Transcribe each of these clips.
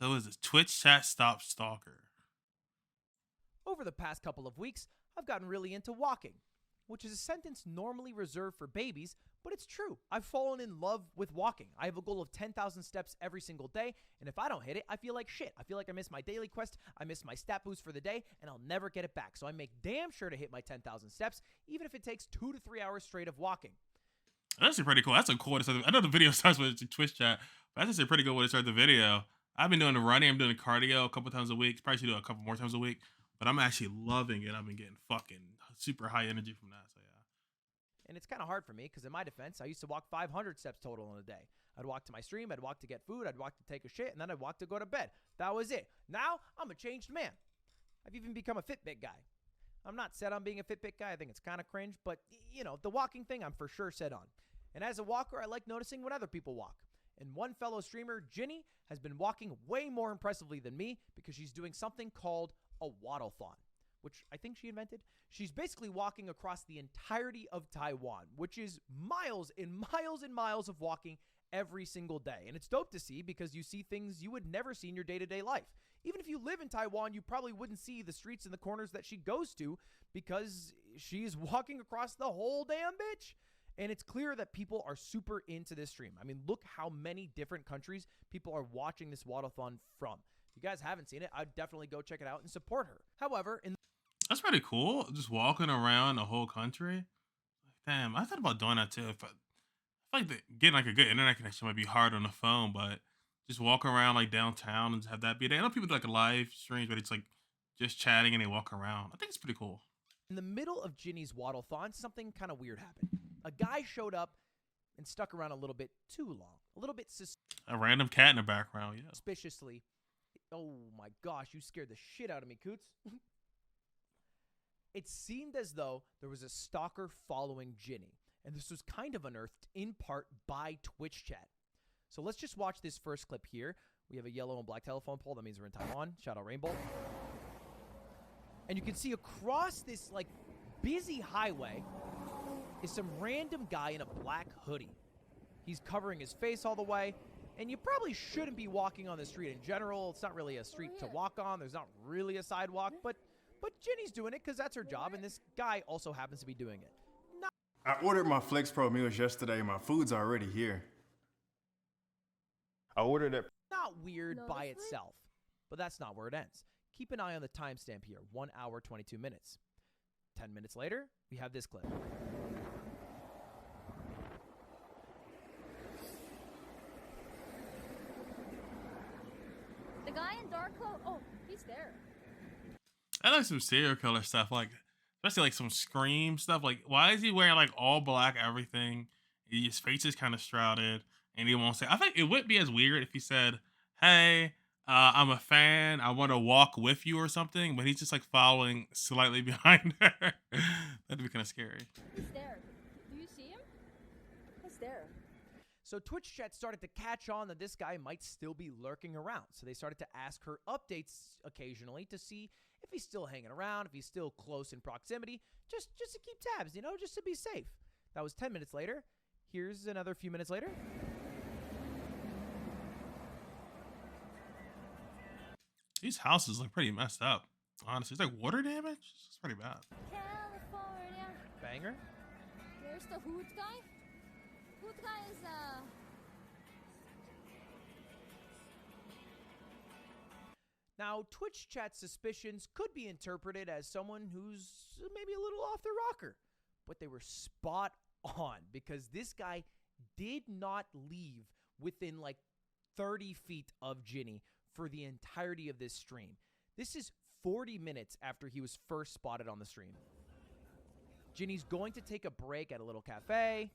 So is it Twitch chat stop stalker? Over the past couple of weeks, I've gotten really into walking, which is a sentence normally reserved for babies, but it's true. I've fallen in love with walking. I have a goal of 10,000 steps every single day, and if I don't hit it, I feel like shit. I feel like I missed my daily quest, I missed my stat boost for the day, and I'll never get it back. So I make damn sure to hit my 10,000 steps, even if it takes 2 to 3 hours straight of walking. That's actually pretty cool. That's a cool way to start. I know the video starts with Twitch chat, but that's actually a pretty good way to start the video. I've been doing the running. I'm doing the cardio a couple times a week. Probably should do it a couple more times a week, but I'm actually loving it. I've been getting fucking super high energy from that. So yeah. And it's kind of hard for me because in my defense, I used to walk 500 steps total in a day. I'd walk to my stream, I'd walk to get food, I'd walk to take a shit, and then I'd walk to go to bed. That was it. Now, I'm a changed man. I've even become a Fitbit guy. I'm not set on being a Fitbit guy. I think it's kind of cringe, but, you know, the walking thing I'm for sure set on. And as a walker, I like noticing when other people walk. And one fellow streamer, Ginny, has been walking way more impressively than me because she's doing something called a waddlethon, which I think she invented. She's basically walking across the entirety of Taiwan, which is miles and miles and miles of walking every single day. And it's dope to see because you see things you would never see in your day-to-day life. Even if you live in Taiwan, you probably wouldn't see the streets and the corners that she goes to because she's walking across the whole damn bitch. And it's clear that people are super into this stream. I mean, look how many different countries people are watching this waddlethon from. If you guys haven't seen it, I'd definitely go check it out and support her. However, That's pretty cool. Just walking around the whole country. Damn, I thought about doing that too. If I feel like getting like a good internet connection might be hard on the phone, but just walk around like downtown and have that be there. I know people do like live streams, but it's like just chatting and they walk around. I think it's pretty cool. in the middle of Ginny's waddlethon, something kind of weird happened. A guy showed up and stuck around a little bit too long. A little bit A random cat in the background, yeah. suspiciously. Oh my gosh, you scared the shit out of me, Coots. It seemed as though there was a stalker following Ginny, and this was kind of unearthed in part by Twitch chat. So let's just watch this first clip here. We have a yellow and black telephone pole. That means we're in Taiwan. Shout out Rainbow. And you can see across this like busy highway is some random guy in a black hoodie. He's covering his face all the way. And you probably shouldn't be walking on the street in general. It's not really a street to walk on. There's not really a sidewalk, but Ginny's doing it because that's her job, and this guy also happens to be doing it. I ordered my Flex Pro meals yesterday. My food's already here. I ordered it. Not weird by itself, but that's not where it ends. Keep an eye on the timestamp here, 1 hour, 22 minutes. 10 minutes later, we have this clip. The guy in dark coat, oh, he's there. I like some serial killer stuff, like especially like some Scream stuff. Like, why is he wearing like all black everything? His face is kind of shrouded, and he won't say. I think it wouldn't be as weird if he said, "Hey, I'm a fan. I want to walk with you" or something. But he's just like following slightly behind her. That'd be kind of scary. He's there. Do you see him? He's there. So Twitch chat started to catch on that this guy might still be lurking around. So they started to ask her updates occasionally to see if he's still hanging around, if he's still close in proximity, just to keep tabs, you know, just to be safe. That was 10 minutes later. Here's another few minutes later. These houses look pretty messed up. Honestly, it's like water damage. It's pretty bad. California. Banger. Where's the hood guy? Hood guy is, Now, Twitch chat suspicions could be interpreted as someone who's maybe a little off their rocker, but they were spot on because this guy did not leave within like 30 feet of Ginny for the entirety of this stream. This is 40 minutes after he was first spotted on the stream. Ginny's going to take a break at a little cafe.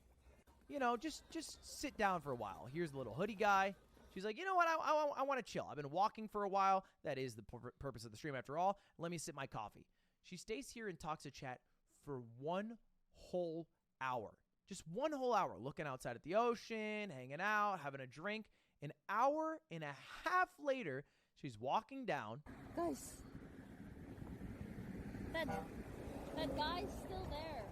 You know, just sit down for a while. Here's the little hoodie guy. She's like, you know what? I want to chill. I've been walking for a while. That is the purpose of the stream after all. Let me sip my coffee. She stays here and talks to chat for 1 whole hour. Just 1 whole hour. Looking outside at the ocean, hanging out, having a drink. An hour and a half later, she's walking down. guys. That guy's still there.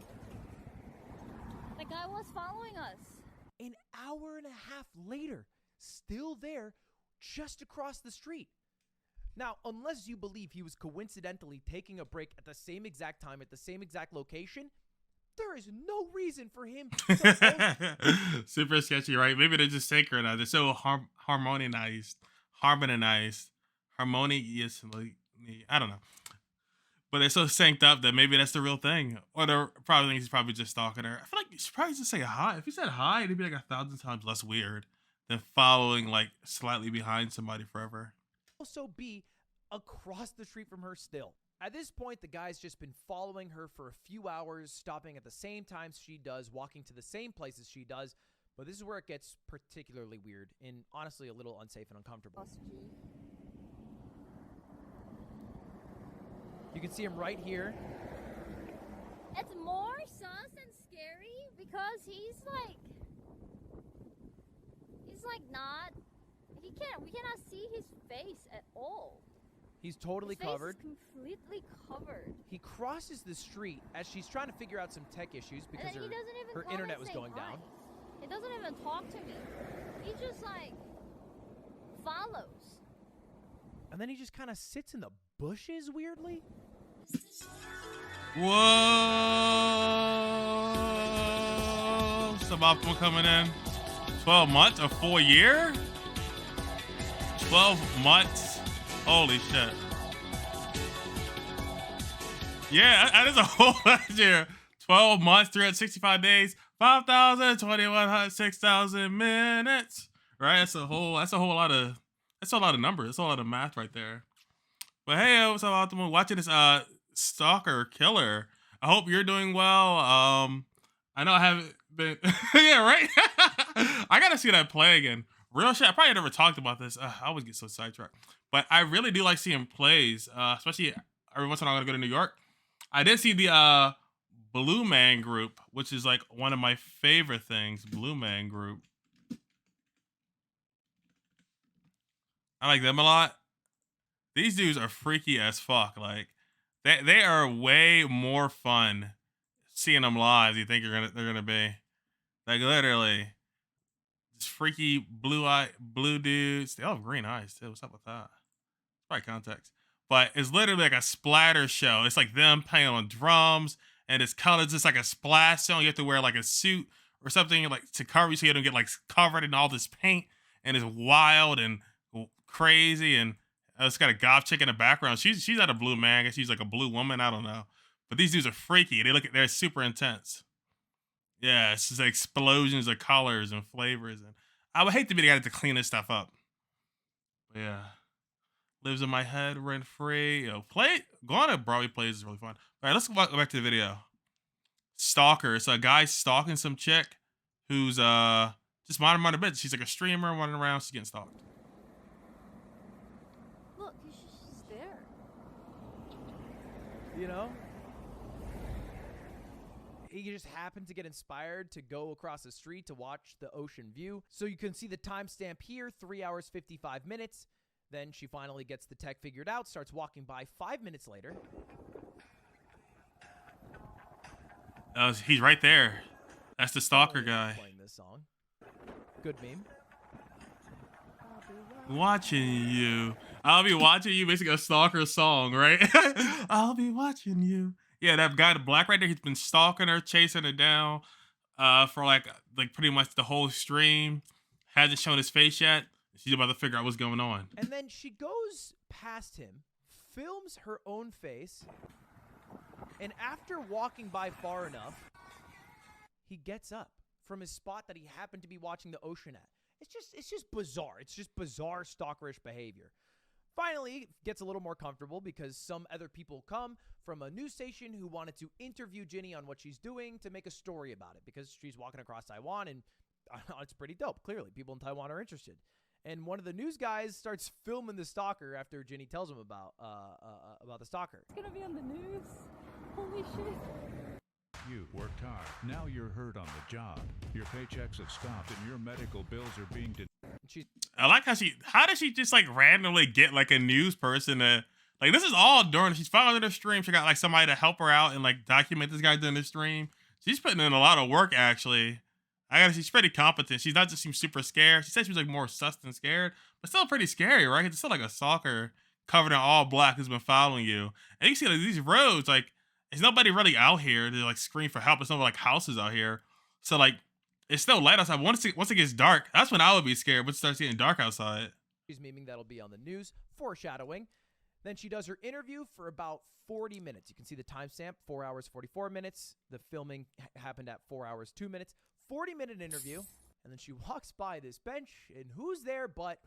That guy was following us. An hour and a half later, still there, just across the street. Now, unless you believe he was coincidentally taking a break at the same exact time at the same exact location, there is no reason for him to Super sketchy, right? Maybe they're just synchronized. They're so harmoniously. I don't know. But they're so synced up that maybe that's the real thing. Or they're probably thinks he's probably just stalking her. I feel like he should probably just say hi. If he said hi, it'd be like 1,000 times less weird than following like slightly behind somebody forever. also be across the street from her still. At this point, the guy's just been following her for a few hours, stopping at the same times she does, walking to the same places she does. But this is where it gets particularly weird and honestly a little unsafe and uncomfortable. You can see him right here. It's more sus and scary because he's like not. We cannot see his face at all. He's totally His face covered. is completely covered. He crosses the street as she's trying to figure out some tech issues because And then he doesn't even her come internet and was say going hi. down. He doesn't even talk to me. He just like follows. And then he just kind of sits in the bushes weirdly. Whoa! Suboptimal coming in. 12 months? A full year? 12 months? Holy shit. Yeah, that is a whole year. 12 months, 365 days, 5,000, 2,100, 6,000 minutes. Right? That's a whole lot of numbers. That's a lot of math right there. But hey, what's up, Optimal? Watching this Stalker killer. I hope you're doing well. I know I haven't been yeah, right? I gotta see that play again. Real shit. I probably never talked about this. I always get so sidetracked. But I really do like seeing plays, especially every once in a while I'm gonna go to New York. I did see the Blue Man Group, which is like one of my favorite things. Blue Man Group. I like them a lot. These dudes are freaky as fuck. Like they are way more fun seeing them live. You think they're gonna be like literally just freaky blue dudes. They all have green eyes too. What's up with that? Probably context. But it's literally like a splatter show. It's like them playing on drums, and it's colored just like a splash zone. You have to wear like a suit or something like to cover you so you don't get like covered in all this paint. And it's wild and crazy, and it's got a goth chick in the background. She's not a blue man. I guess she's like a blue woman. I don't know. But these dudes are freaky. They're super intense. Yeah, it's just like explosions of colors and flavors. And I would hate to be the guy to clean this stuff up. But yeah. Lives in my head rent free. Go on to Broadway plays is really fun. All right, let's go back to the video. Stalker. It's a guy stalking some chick who's just minding her business. She's like a streamer running around. She's getting stalked. Look, she's there. You know? He just happened to get inspired to go across the street to watch the ocean view. So you can see the timestamp here, 3 hours, 55 minutes. Then she finally gets the tech figured out, starts walking by 5 minutes later. He's right there. That's the Stalker Oh, guy. playing this song. Good meme. Watching you. I'll be watching you. Basically a Stalker song, right? I'll be watching you. Yeah, that guy, the black right there, he's been stalking her, chasing her down for like pretty much the whole stream. Hasn't shown his face yet. She's about to figure out what's going on. And then she goes past him, films her own face, and after walking by far enough, he gets up from his spot that he happened to be watching the ocean at. It's just bizarre. It's just bizarre stalkerish behavior. Finally, gets a little more comfortable because some other people come from a news station who wanted to interview Ginny on what she's doing to make a story about it because she's walking across Taiwan, and it's pretty dope. Clearly, people in Taiwan are interested. And one of the news guys starts filming the stalker after Ginny tells him about the stalker. It's gonna be on the news. Holy shit. You worked hard. Now you're hurt on the job. Your paychecks have stopped and your medical bills are being I like how does she just like randomly get like a news person to like, this is all during, she's following her stream. She got like somebody to help her out and like document this guy doing the stream. She's putting in a lot of work actually. She's pretty competent. She's not just seems super scared. She said she was like more sus than scared, but still pretty scary, right? It's still like a stalker covered in all black who's been following you. And you see like these roads, like there's nobody really out here to like scream for help. There's no like houses out here. So like it's still light outside. Once it gets dark, that's when I would be scared. Once it starts getting dark outside. She's memeing that'll be on the news, foreshadowing. Then she does her interview for about 40 minutes. You can see the timestamp, 4 hours, 44 minutes. The filming happened at 4 hours, 2 minutes. 40-minute interview. And then she walks by this bench, and who's there but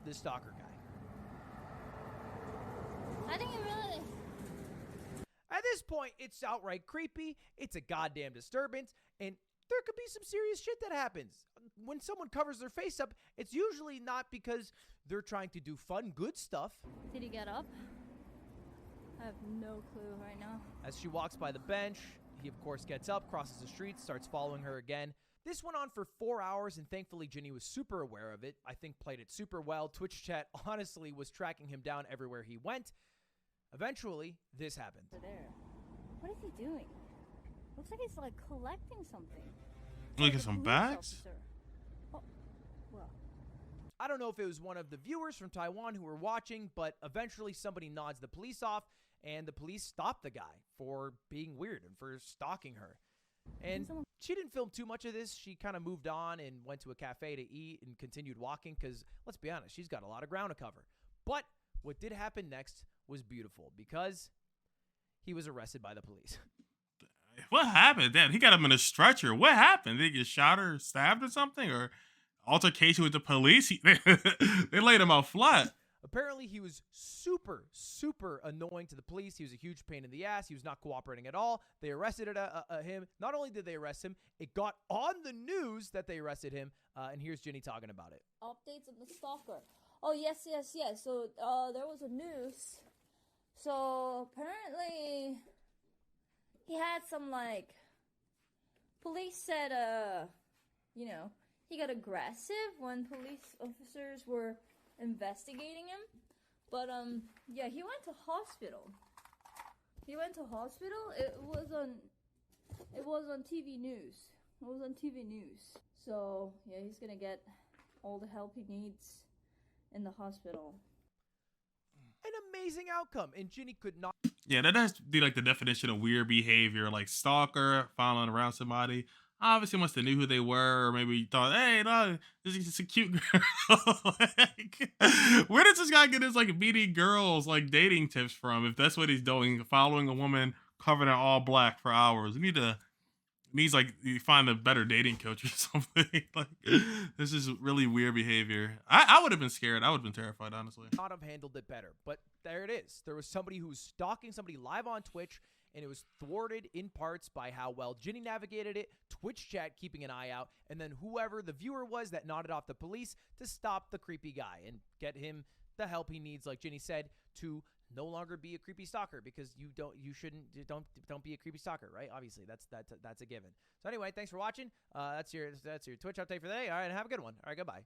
the stalker guy? I think it really. At this point, it's outright creepy. It's a goddamn disturbance, and there could be some serious shit that happens. When someone covers their face up, it's usually not because they're trying to do fun, good stuff. Did he get up? I have no clue right now. As she walks by the bench, he of course gets up, crosses the street, starts following her again. This went on for 4 hours, and thankfully Ginny was super aware of it. I think played it super well. Twitch chat honestly was tracking him down everywhere he went. Eventually, this happened. Over there. What is he doing? Looks like he's like collecting something. Look Like at a some police bags. officer. Oh, well. I don't know if it was one of the viewers from Taiwan who were watching, but eventually somebody nods the police off, and the police stopped the guy for being weird and for stalking her. And she didn't film too much of this. She kind of moved on and went to a cafe to eat and continued walking because, let's be honest, she's got a lot of ground to cover. But what did happen next was beautiful because he was arrested by the police. What happened? Damn, he got him in a stretcher. What happened? Did he get shot or stabbed or something? Or altercation with the police? They laid him out flat. Apparently, he was super, super annoying to the police. He was a huge pain in the ass. He was not cooperating at all. They arrested him. Not only did they arrest him, it got on the news that they arrested him. And here's Ginny talking about it. Updates on the stalker. Oh, yes. So, there was a news. So, apparently, he had some, like, police said, he got aggressive when police officers were investigating him. But, yeah, he went to hospital. It was on TV news. So, yeah, he's gonna get all the help he needs in the hospital. An amazing outcome. And Ginny could not. Yeah, that has to be like the definition of weird behavior, like stalker, following around somebody. Obviously must have knew who they were, or maybe thought, hey, no, this is just a cute girl. Like, where does this guy get his like meeting girls like dating tips from? If that's what he's doing, following a woman covered in all black for hours, needs like you find a better dating coach or something. Like, this is really weird behavior. I would have been scared. I would have been terrified, honestly. not have handled it better. But there it is. There was somebody who was stalking somebody live on Twitch, and it was thwarted in parts by how well Ginny navigated it, Twitch chat keeping an eye out, and then whoever the viewer was that nodded off the police to stop the creepy guy and get him the help he needs, like Ginny said, to no longer be a creepy stalker, because don't be a creepy stalker, right? Obviously, that's a given. So anyway, thanks for watching. That's your Twitch update for today. All right, have a good one. All right, goodbye.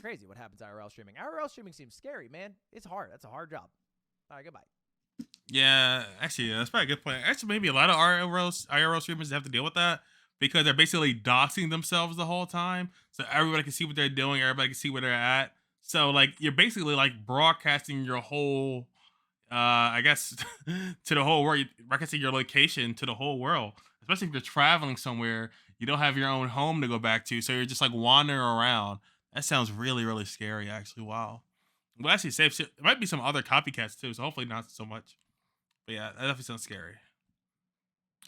Crazy what happens IRL streaming. IRL streaming seems scary, man. It's hard. That's a hard job. All right, goodbye. Yeah, actually, that's probably a good point. Actually, maybe a lot of IRL streamers have to deal with that because they're basically doxing themselves the whole time. So everybody can see what they're doing. Everybody can see where they're at. So, like, you're basically, like, broadcasting your whole, I guess, to the whole world. You're broadcasting your location to the whole world. Especially if you're traveling somewhere. You don't have your own home to go back to. So you're just, like, wandering around. That sounds really, really scary, actually. Wow. Well, actually, safe shit. There might be some other copycats, too. So hopefully not so much. But yeah, that definitely sounds scary.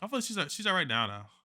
Hopefully she's all right now.